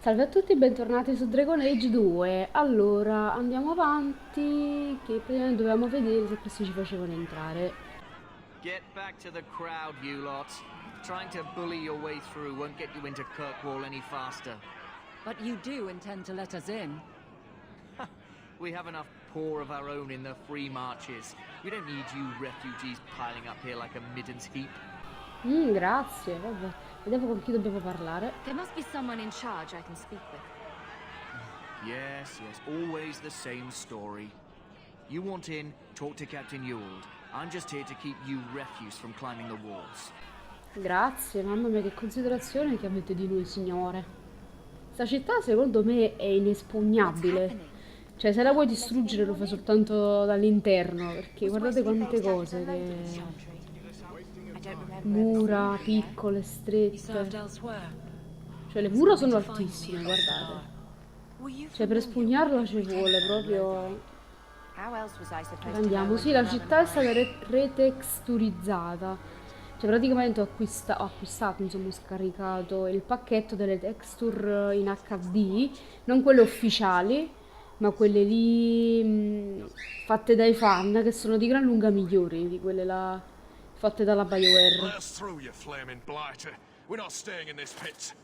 Salve a tutti, bentornati su Dragon Age 2. Allora, andiamo avanti, che prima dovevamo vedere se questi ci facevano entrare. Get back to the crowd, you lot. Trying to bully your way through won't get you into Kirkwall any faster. But you do intend to let us in? We have enough poor of our own in the free marches. We don't need you refugees piling up here like a middens heap. Grazie, vabbè. Vediamo con chi dobbiamo parlare. There must be someone in charge I can speak with. Yes, always the same story. You want in, talk to Captain Ewald. I'm just here to keep you refuse from climbing the walls. Grazie, mamma mia, che considerazione che avete di noi, signore. Questa città secondo me è inespugnabile. Cioè, se la vuoi distruggere lo fai soltanto dall'interno, perché guardate quante cose che... Mura piccole, strette. Cioè, le mura sono altissime, guardate. Cioè, per espugnarla ci vuole proprio... Andiamo, sì, la città è stata retexturizzata. Cioè, praticamente ho acquistato, insomma, ho scaricato il pacchetto delle texture in HD, non quelle ufficiali, ma quelle lì fatte dai fan, che sono di gran lunga migliori di quelle là fatte dalla BioWare. Let us through, you flaming blighter. We're not staying in this pit.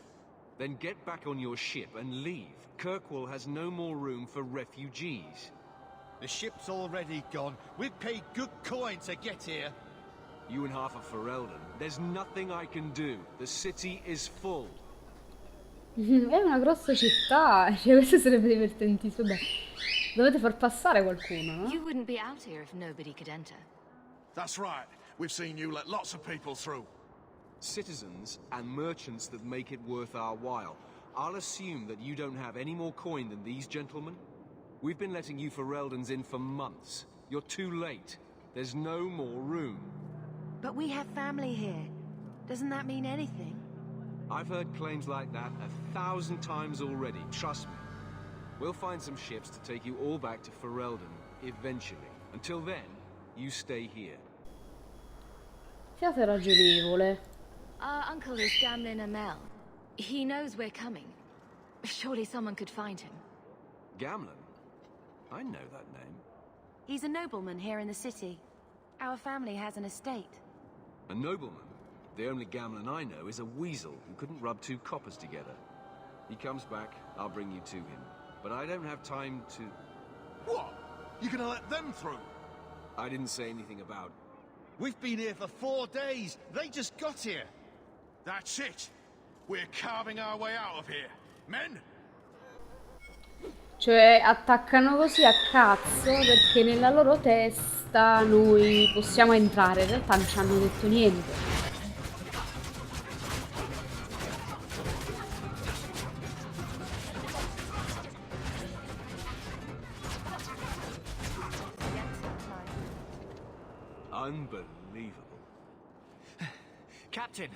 Then get back on your ship and leave. Kirkwall has no more room for refugees. The ship's already gone. We've paid good coin to get here. You and half of Ferelden. There's nothing I can do. The city is full. È una grossa città, cioè questo sarebbe divertentissimo. Beh, dovete far passare qualcuno, no? You wouldn't be out here if nobody could enter. That's right. We've seen you let lots of people through. Citizens and merchants that make it worth our while. I'll assume that you don't have any more coin than these gentlemen. We've been letting you Fereldans in for months. You're too late. There's no more room. But we have family here. Doesn't that mean anything? I've heard claims like that 1,000 times already, trust me. We'll find some ships to take you all back to Ferelden, eventually. Until then, you stay here. Siate ragionevole. Our uncle is Gamlin Amel. He knows we're coming. Surely someone could find him. Gamlin? I know that name. He's a nobleman here in the city. Our family has an estate. A nobleman? The only Gamlin I know is a weasel who couldn't rub two coppers together. He comes back, I'll bring you to him. But I don't have time to... What? You gonna let them through? I didn't say anything about... We've been here for 4 days. They just got here. That's it. We're carving our way out of here. Men? Cioè, attaccano così a cazzo perché nella loro testa noi possiamo entrare. In realtà non ci hanno detto niente. Unbelievable. Captain,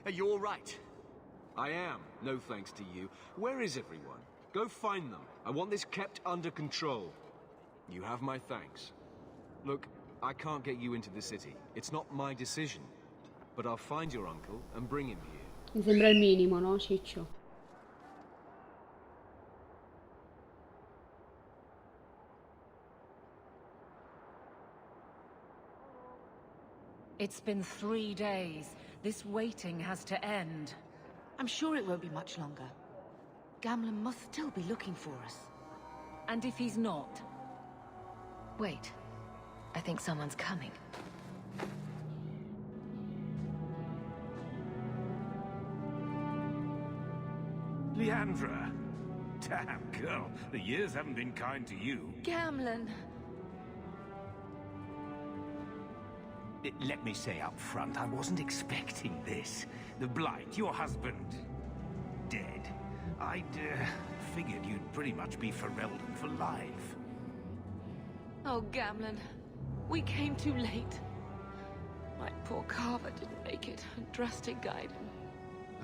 are you all right? I am, no thanks to you. Where is everyone? Go find them. I want this kept under control. You have my thanks. Look, I can't get you into the city. It's not my decision. But I'll find your uncle and bring him here. Mi sembra il minimo, no, Ciccio? It's been 3 days. This waiting has to end. I'm sure it won't be much longer. Gamlin must still be looking for us. And if he's not? Wait. I think someone's coming. Leandra. Damn, girl. The years haven't been kind to you. Gamlin! Let me say up front, I wasn't expecting this. The Blight, your husband, dead. I'd figured you'd pretty much be Ferelden for life. Oh, Gamlin. We came too late. My poor Carver didn't make it, and Drastic guided him.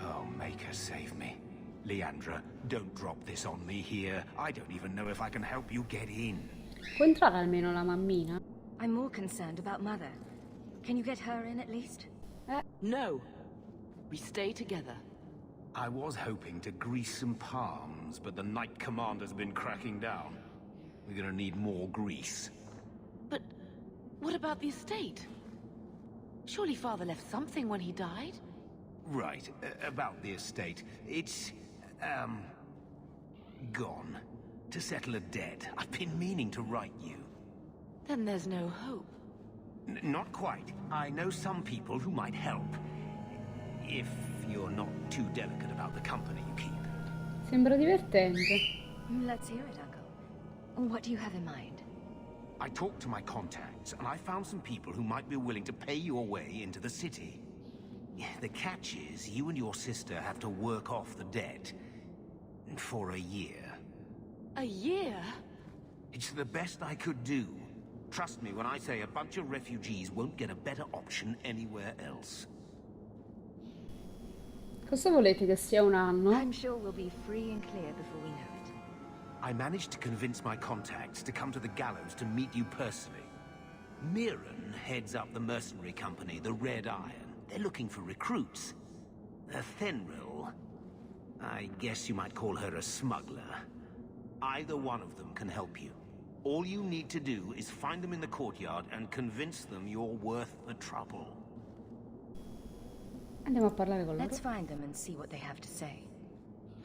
Oh, make her save me. Leandra, don't drop this on me here. I don't even know if I can help you get in. Può entrare almeno la mammina? I'm more concerned about Mother. Can you get her in at least? No. We stay together. I was hoping to grease some palms, but the Knight Commander's been cracking down. We're gonna need more grease. But what about the estate? Surely Father left something when he died? Right, about the estate. It's, gone. To settle a debt. I've been meaning to write you. Then there's no hope. Not quite. I know some people who might help. If you're not too delicate about the company you keep. Sembra divertente. Let's hear it, Uncle. What do you have in mind? I talked to my contacts, and I found some people who might be willing to pay your way into the city. The catch is, you and your sister have to work off the debt. For a year. A year? It's the best I could do. Trust me when I say a bunch of refugees won't get a better option anywhere else. Cosa volete che sia un anno? I'm sure we'll be free and clear before we know it. I managed to convince my contacts to come to the gallows to meet you personally. Mirren heads up the mercenary company, the Red Iron. They're looking for recruits. Fenrir, I guess you might call her a smuggler. Either one of them can help you. All you need to do is find them in the courtyard and convince them you're worth the trouble. Andiamo a parlare con loro. Let's find them and see what they have to say.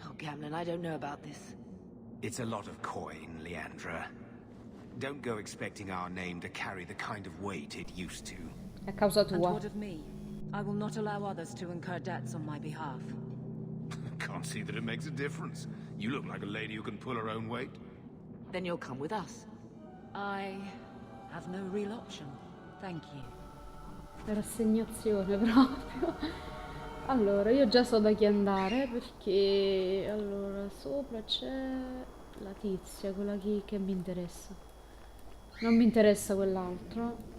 Oh, Gamlin, I don't know about this. It's a lot of coin, Leandra. Don't go expecting our name to carry the kind of weight it used to. È a causa And tua. what of me? I will not allow others to incur debts on my behalf. Can't see that it makes a difference. You look like a lady who can pull her own weight. Then you'll come with us. I have no real option. Thank you. La rassegnazione proprio. Allora, io già so da chi andare perché... Allora, sopra c'è la tizia, quella che mi interessa. Non mi interessa quell'altro.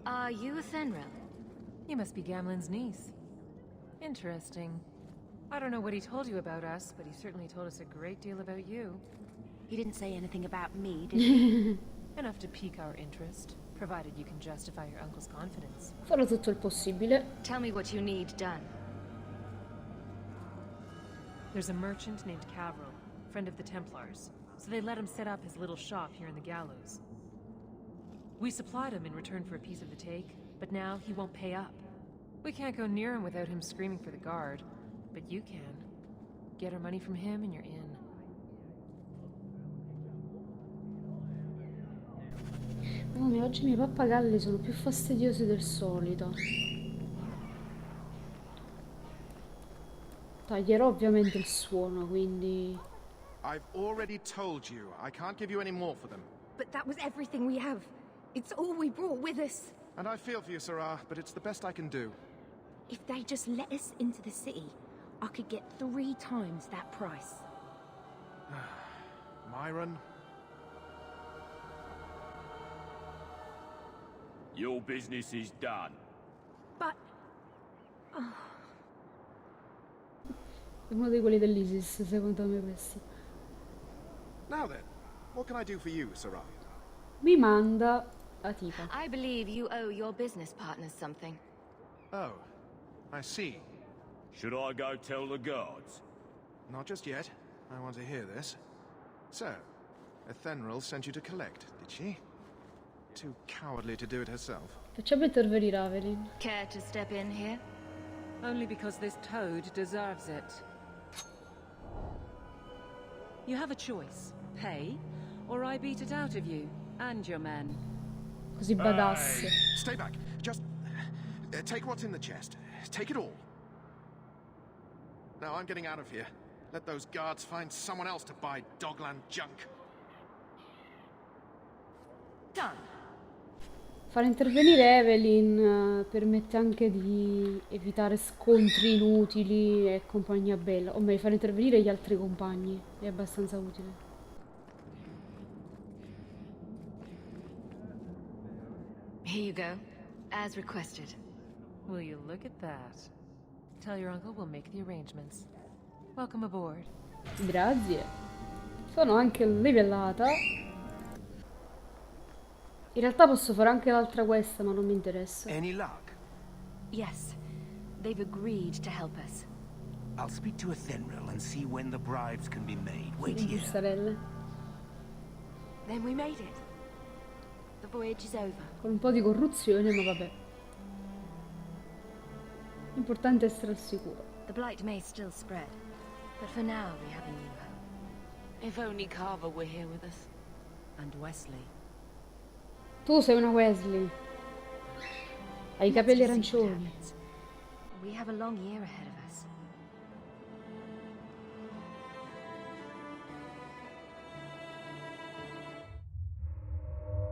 Are you a Fenrir? You must be Gamlin's niece. Interesting. I don't know what he told you about us, but he certainly told us a great deal about you. He didn't say anything about me, did he? Enough to pique our interest, provided you can justify your uncle's confidence. Farò tutto il possibile. Tell me what you need done. There's a merchant named Cavril, friend of the Templars, so they let him set up his little shop here in the gallows. We supplied him in return for a piece of the take, but now he won't pay up. We can't go near him without him screaming for the guard, but you can. Get our money from him and you're in. Mamma mia, oggi i miei pappagalli sono più fastidiosi del solito. Taglierò ovviamente il suono, quindi... I've already told you, I can't give you any more for them. But that was everything we have. It's all we brought with us. And I feel for you, Sarah, but it's the best I can do. If they just let us into the city, I could get 3 times that price. Myron? Your business is done. But... È uno di quelli dell'ISIS, secondo me questi. Now then, what can I do for you, Sarah? Mi manda la tipa. I believe you owe your business partners something. Oh, I see. Should I go tell the guards? Not just yet. I want to hear this. So, Ethenril sent you to collect, did she? Too cowardly to do it herself. Facciamo intervenire Evelyn. Care to step in here? Only because this toad deserves it. You have a choice. Pay, or I beat it out of you, and your men. Così badasse. Stay back. Just take what's in the chest. Take it all. Now I'm getting out of here. Let those guards find someone else to buy Dogland junk. Done. Fare intervenire Evelyn permette anche di evitare scontri inutili e compagnia bella. O meglio, fare intervenire gli altri compagni. È abbastanza utile. Here you go, as requested. Will you look at that? Tell your uncle we'll make the arrangements. Welcome aboard. Grazie. Sono anche livellata. In realtà posso fare anche l'altra questa, ma non mi interessa. Any luck? Yes, they've agreed to help us. I'll speak to Ethenril and see when the bribes can be made. Wait Le here. bustarelle. Then we made it. The voyage is over. Con un po' di corruzione, ma vabbè. L'importante è essere al sicuro. The blight may still spread, but for now we have a new home. If only Carver were here with us. And Wesley. Tu sei una Wesley. Hai i capelli arancioni. We have a long year ahead of us.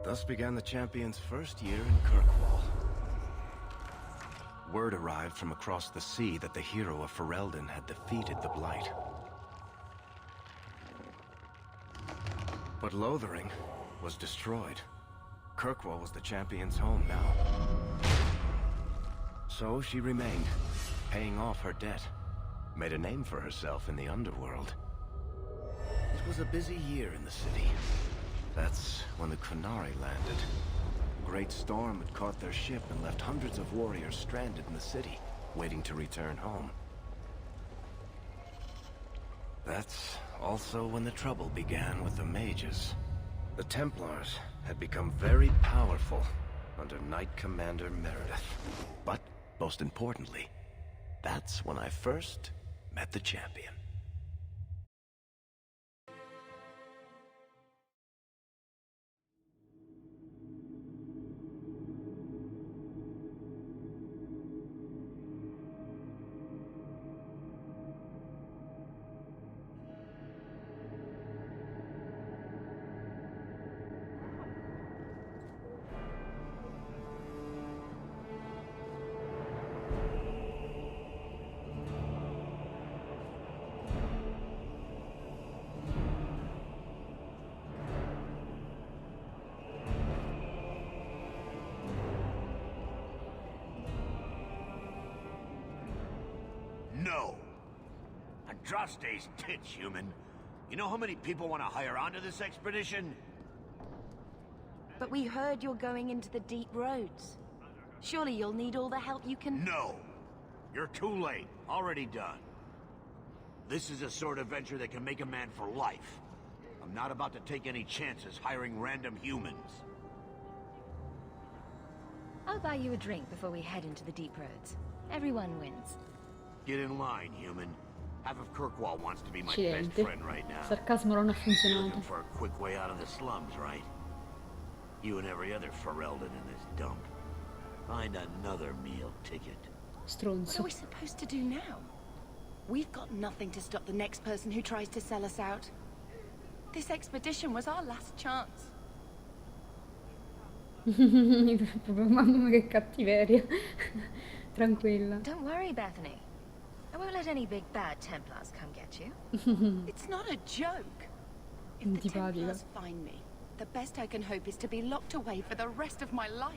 Thus began the champion's first year in Kirkwall. Word arrived from across the sea that the hero of Ferelden had defeated the Blight. But Lothering was destroyed. Kirkwall was the champion's home now. So she remained, paying off her debt. Made a name for herself in the underworld. It was a busy year in the city. That's when the Qunari landed. A great storm had caught their ship and left hundreds of warriors stranded in the city, waiting to return home. That's also when the trouble began with the mages. The Templars had become very powerful under Knight Commander Meredith. But, most importantly, that's when I first met the champion. No. Andraste's tits, human. You know how many people want to hire onto this expedition? But we heard you're going into the deep roads. Surely you'll need all the help you can... No. You're too late. Already done. This is a sort of venture that can make a man for life. I'm not about to take any chances hiring random humans. I'll buy you a drink before we head into the deep roads. Everyone wins. Get in line, human. Half of Kirkwall wants to be my best Accidenti. friend right now. Sarcasmo non ha funzionato. Looking for a quick way out of the slums, right? You and every other Ferelden in this dump. Find another meal ticket. What are Stronzo. we supposed to do now? We've got nothing to stop the next person who tries to sell us out. This expedition was our last chance. Proprio, mamma mia che cattiveria. Tranquilla. Don't worry, Bethany. I won't let any big bad Templars come get you. It's not a joke. If the Antipatica. Templars find me, the best I can hope is to be locked away for the rest of my life.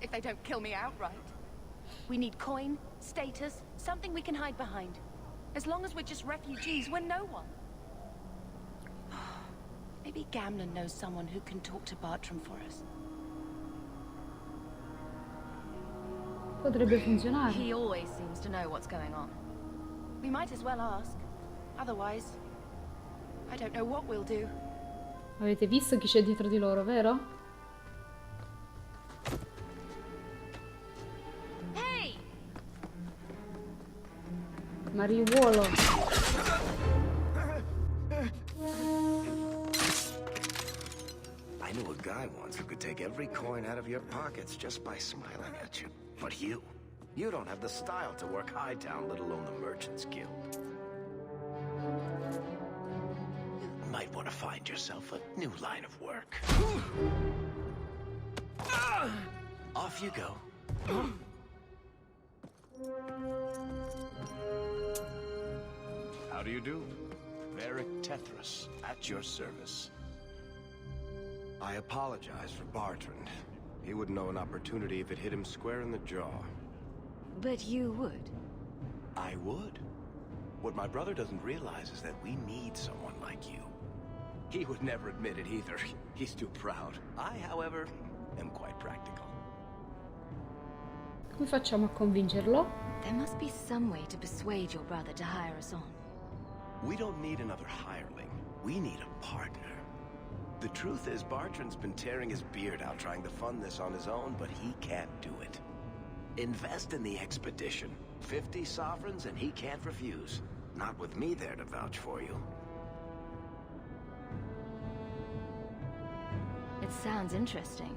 If they don't kill me outright. We need coin, status, something we can hide behind. As long as we're just refugees, we're no one. Maybe Gamlen knows someone who can talk to Bartram for us. Potrebbe funzionare. He always seems to know what's going on. We might as well ask. Otherwise, I don't know what we'll do. Avete visto chi c'è dietro di loro, vero? Hey! Mariuolo. I knew a guy once who could take every coin out of your pockets just by smiling at you. But you don't have the style to work Hightown, let alone the Merchants Guild. You might want to find yourself a new line of work. Off you go. How do you do? Varric Tethras, at your service. I apologize for Bartrand. He wouldn't know an opportunity if it hit him square in the jaw. But you would. I would. What my brother doesn't realize is that we need someone like you. He would never admit it either. He's too proud. I, however, am quite practical. Come facciamo a convincerlo? There must be some way to persuade your brother to hire us on. We don't need another hireling. We need a partner. The truth is, Bartrand's been tearing his beard out trying to fund this on his own, but he can't do it. Invest in the expedition. 50 sovereigns and he can't refuse. Not with me there to vouch for you. It sounds interesting.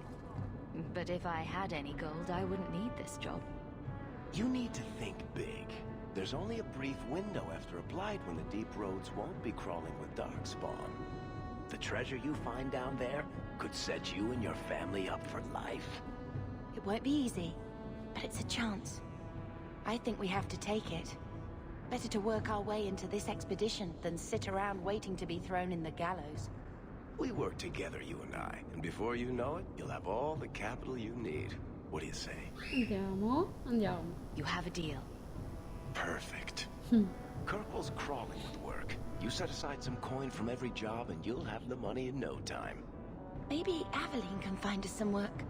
But if I had any gold, I wouldn't need this job. You need to think big. There's only a brief window after a blight when the deep roads won't be crawling with darkspawn. The treasure you find down there could set you and your family up for life. It won't be easy, but it's a chance. I think we have to take it. Better to work our way into this expedition than sit around waiting to be thrown in the gallows. We work together, you and I, and before you know it, you'll have all the capital you need. What do you say? Andiamo, andiamo. You have a deal. Perfect. Kirkwell's crawling with work. You set aside some coin from every job and you'll have the money in no time. Maybe Aveline can find us some work.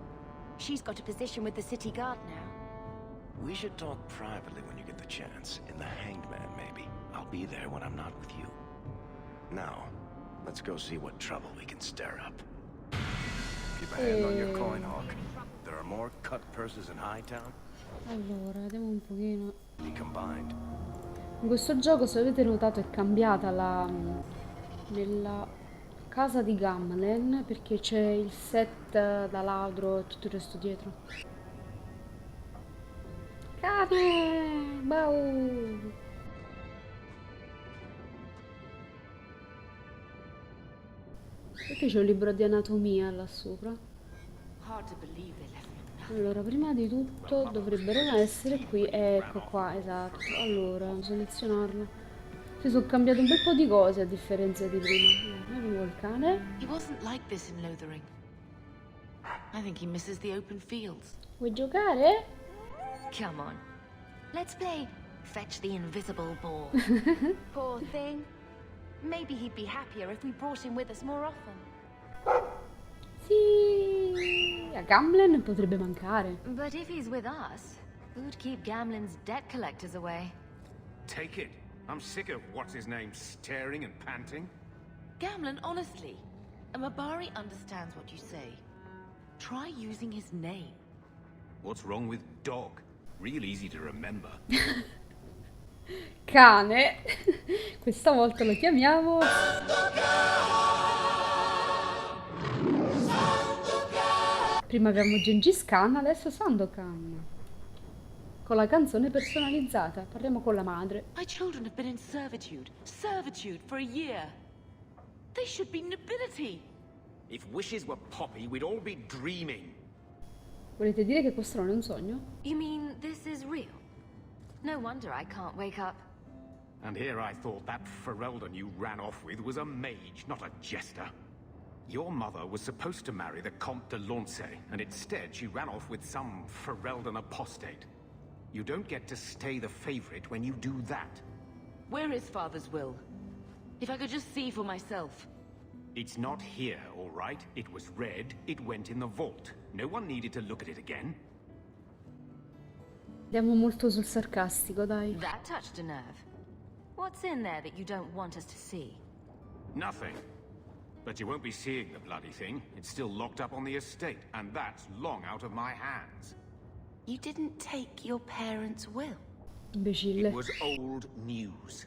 She's got a position with the city guard now. We should talk privately when you get the chance. In the Hanged Man, maybe. I'll be there when I'm not with you. Now, let's go see what trouble we can stir up. Keep a hand on your coin, Hawk. There are more cut purses in Hightown. Allora, vediamo un pochino. Be combined. In questo gioco, se avete notato, è cambiata nella casa di Gamlen, perché c'è il set da ladro e tutto il resto dietro. Cane! Bau! Perché c'è un libro di anatomia là sopra? Allora, prima di tutto dovrebbero essere qui. Ecco qua, esatto. Allora, selezionarlo. Si sono cambiate un bel po' di cose a differenza di prima. Abbiamo il cane. He wasn't like this in Lothering. I think he misses the open fields. Vuoi giocare? Come on. Let's play Fetch the Invisible Ball. Poor thing. Maybe he'd be happier if we brought him with us more often. Sì, a Gamlen potrebbe mancare. But if he's with us, who'd keep Gamlen's debt collectors away? Take it. I'm sick of what's-his-name staring and panting. Gamlen, honestly, a Mabari understands what you say. Try using his name. What's wrong with dog? Real easy to remember. Cane. Questa volta lo chiamiamo prima avevamo Gengis Khan, adesso Sandokan, con la canzone personalizzata. Parliamo con la madre. My children have been in servitude for a year. They should be nobility. If wishes were poppy, we'd all be dreaming. Volete dire che questo non è un sogno? You mean this is real? No wonder I can't wake up. And here I thought that Ferelden you ran off with was a mage, not a jester. Your mother was supposed to marry the Comte de Launcey, and instead she ran off with some Ferelden apostate. You don't get to stay the favorite when you do that. Where is Father's will? If I could just see for myself. It's not here, all right? It was read, it went in the vault. No one needed to look at it again. Andiamo molto sul sarcastico, dai. That touched a nerve. What's in there that you don't want us to see? Nothing. But you won't be seeing the bloody thing. It's still locked up on the estate, and that's long out of my hands. You didn't take your parents' will? Imbecille. It was old news.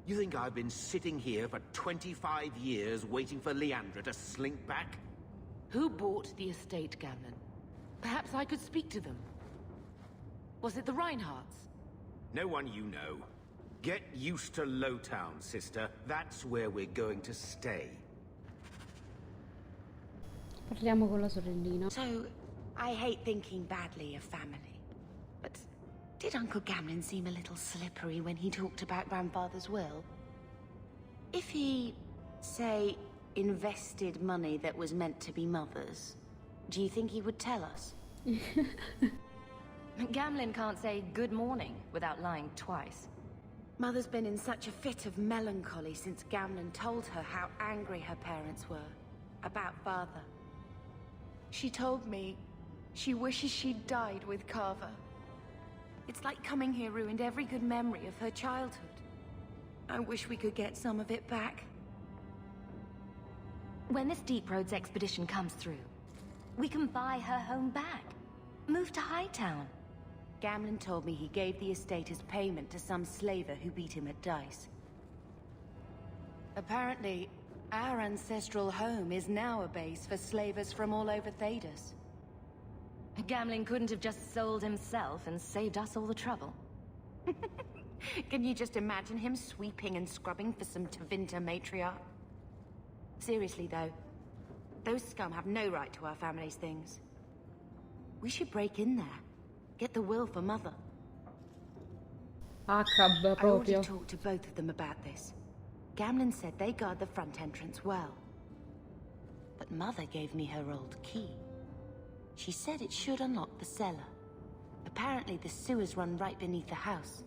You think I've been sitting here for 25 years waiting for Leandra to slink back? Who bought the estate, Gamlen? Perhaps I could speak to them. Was it the Reinhardts? No one you know. Get used to Lowtown, sister. That's where we're going to stay. Parliamo con la sorellina. So, I hate thinking badly of family. But did Uncle Gamlen seem a little slippery when he talked about Grandfather's will? If he, say, invested money that was meant to be Mother's, do you think he would tell us? Gamlen can't say good morning without lying twice. Mother's been in such a fit of melancholy since Gamlen told her how angry her parents were about Father. She told me she wishes she'd died with Carver. It's like coming here ruined every good memory of her childhood. I wish we could get some of it back. When this Deep Roads expedition comes through, we can buy her home back. Move to Hightown. Gamlen told me he gave the estate as payment to some slaver who beat him at dice. Apparently, our ancestral home is now a base for slavers from all over Thedas. Gamlen couldn't have just sold himself and saved us all the trouble. Can you just imagine him sweeping and scrubbing for some Tevinter matriarch? Seriously though, those scum have no right to our family's things. We should break in there. Get the will for Mother. Cab I proprio. already talked to both of them about this. Gamlen said they guard the front entrance well. But Mother gave me her old key. She said it should unlock the cellar. Apparently the sewers run right beneath the house.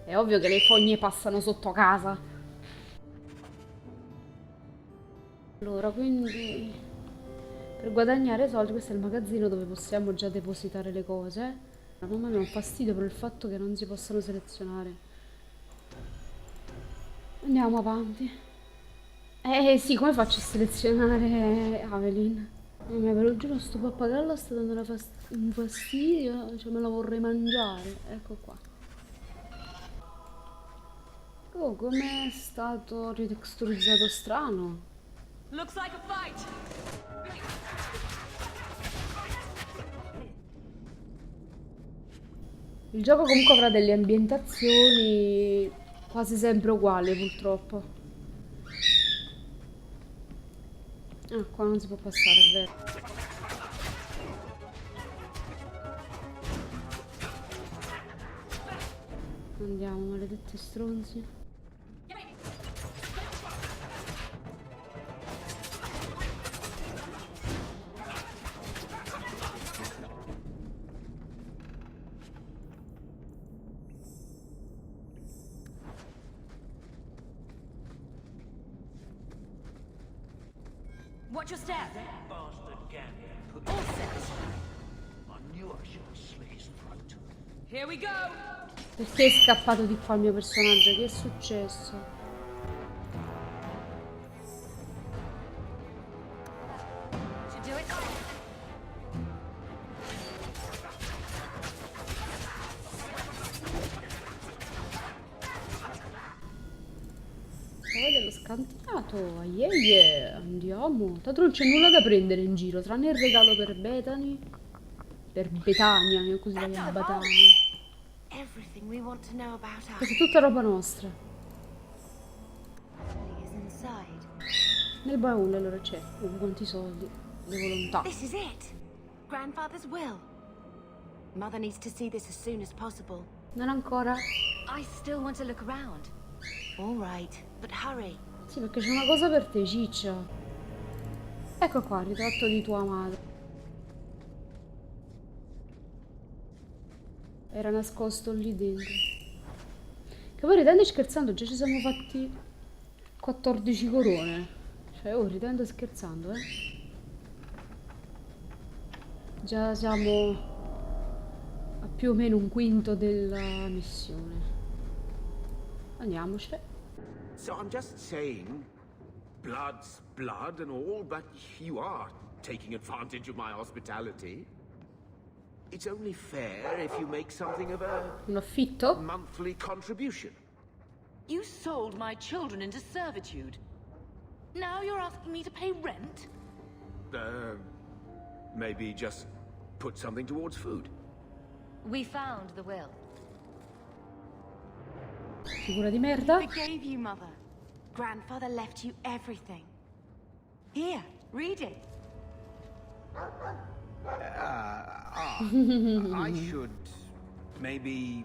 È ovvio che le fogne passano sotto casa. Allora, quindi per guadagnare soldi, questo è il magazzino dove possiamo già depositare le cose. Non mi dà un fastidio per il fatto che non si possono selezionare. Andiamo avanti. Sì, come faccio a selezionare Evelyn? Ve lo giuro, sto pappagallo sta dando un fastidio, cioè me la vorrei mangiare. Ecco qua. Oh, com'è stato ritexturizzato strano. Looks like a fight. Il gioco comunque avrà delle ambientazioni quasi sempre uguali, purtroppo. Ah, qua non si può passare, è vero. Andiamo, maledetti stronzi. Watch your step. Bastard Gamlen. All set. I knew I should have slick his throat. Here we go. Perché è scappato di qua il mio personaggio? Che è successo? To do it. Dello scantinato, andiamo. Tanto non c'è nulla da prendere in giro, tranne il regalo per Bethany. Per Betania, così la chiamo Betania. Everything we want to know about our Questa è tutta roba nostra. family is inside. Nel baule allora c'è. Quanti soldi, le volontà. This is it. Grandfather's will. Mother needs to see this as soon as possible. Non ancora? I still want to look around. All right, but hurry. Sì, perché c'è una cosa per te, ciccia. Ecco qua, il ritratto di tua madre. Era nascosto lì dentro. Che poi ridendo e scherzando già ci siamo fatti 14 corone. Cioè, oh, ridendo e scherzando, Già siamo a più o meno un quinto della missione. Andiamocene. So I'm just saying, blood's blood and all, but you are taking advantage of my hospitality. It's only fair if you make something of Un affitto? a monthly contribution. You sold my children into servitude. Now you're asking me to pay rent? Maybe just put something towards food. We found the will. Figura di merda. Forgave you, Mother. Grandfather left you everything. Here, read it. I should maybe...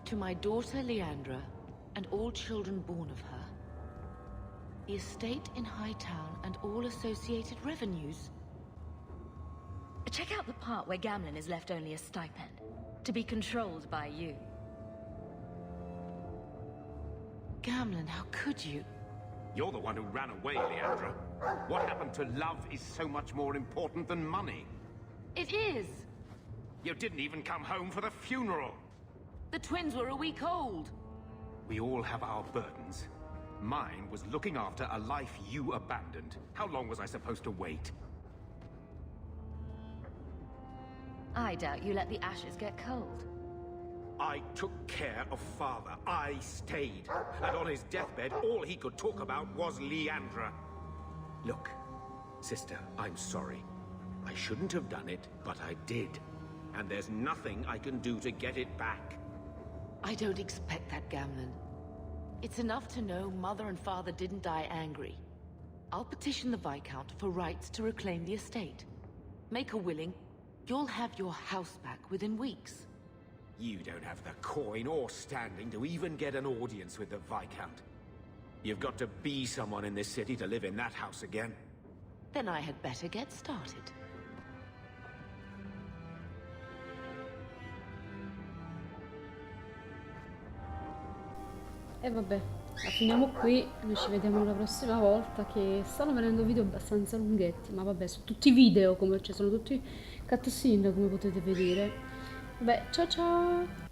To my daughter Leandra, and all children born of her, the estate in Hightown and all associated revenues. Check out the part where Gamlen is left only a stipend, to be controlled by you. Gamlen, how could you? You're the one who ran away, Leandra. What happened to love is so much more important than money. It is! You didn't even come home for the funeral. The twins were a week old. We all have our burdens. Mine was looking after a life you abandoned. How long was I supposed to wait? I doubt you let the ashes get cold. I took care of Father. I stayed. And on his deathbed, all he could talk about was Leandra. Look, sister, I'm sorry. I shouldn't have done it, but I did. And there's nothing I can do to get it back. I don't expect that, Gamlen. It's enough to know Mother and Father didn't die angry. I'll petition the Viscount for rights to reclaim the estate. Make a willing, you'll have your house back within weeks. You don't have the coin or standing to even get an audience with the Viscount. You've got to be someone in this city to live in that house again. Then I had better get started. E vabbè, la finiamo qui, noi ci vediamo la prossima volta, che stanno venendo video abbastanza lunghetti, ma vabbè, sono tutti video, come, cioè sono tutti cutscene come potete vedere. Vabbè, ciao ciao!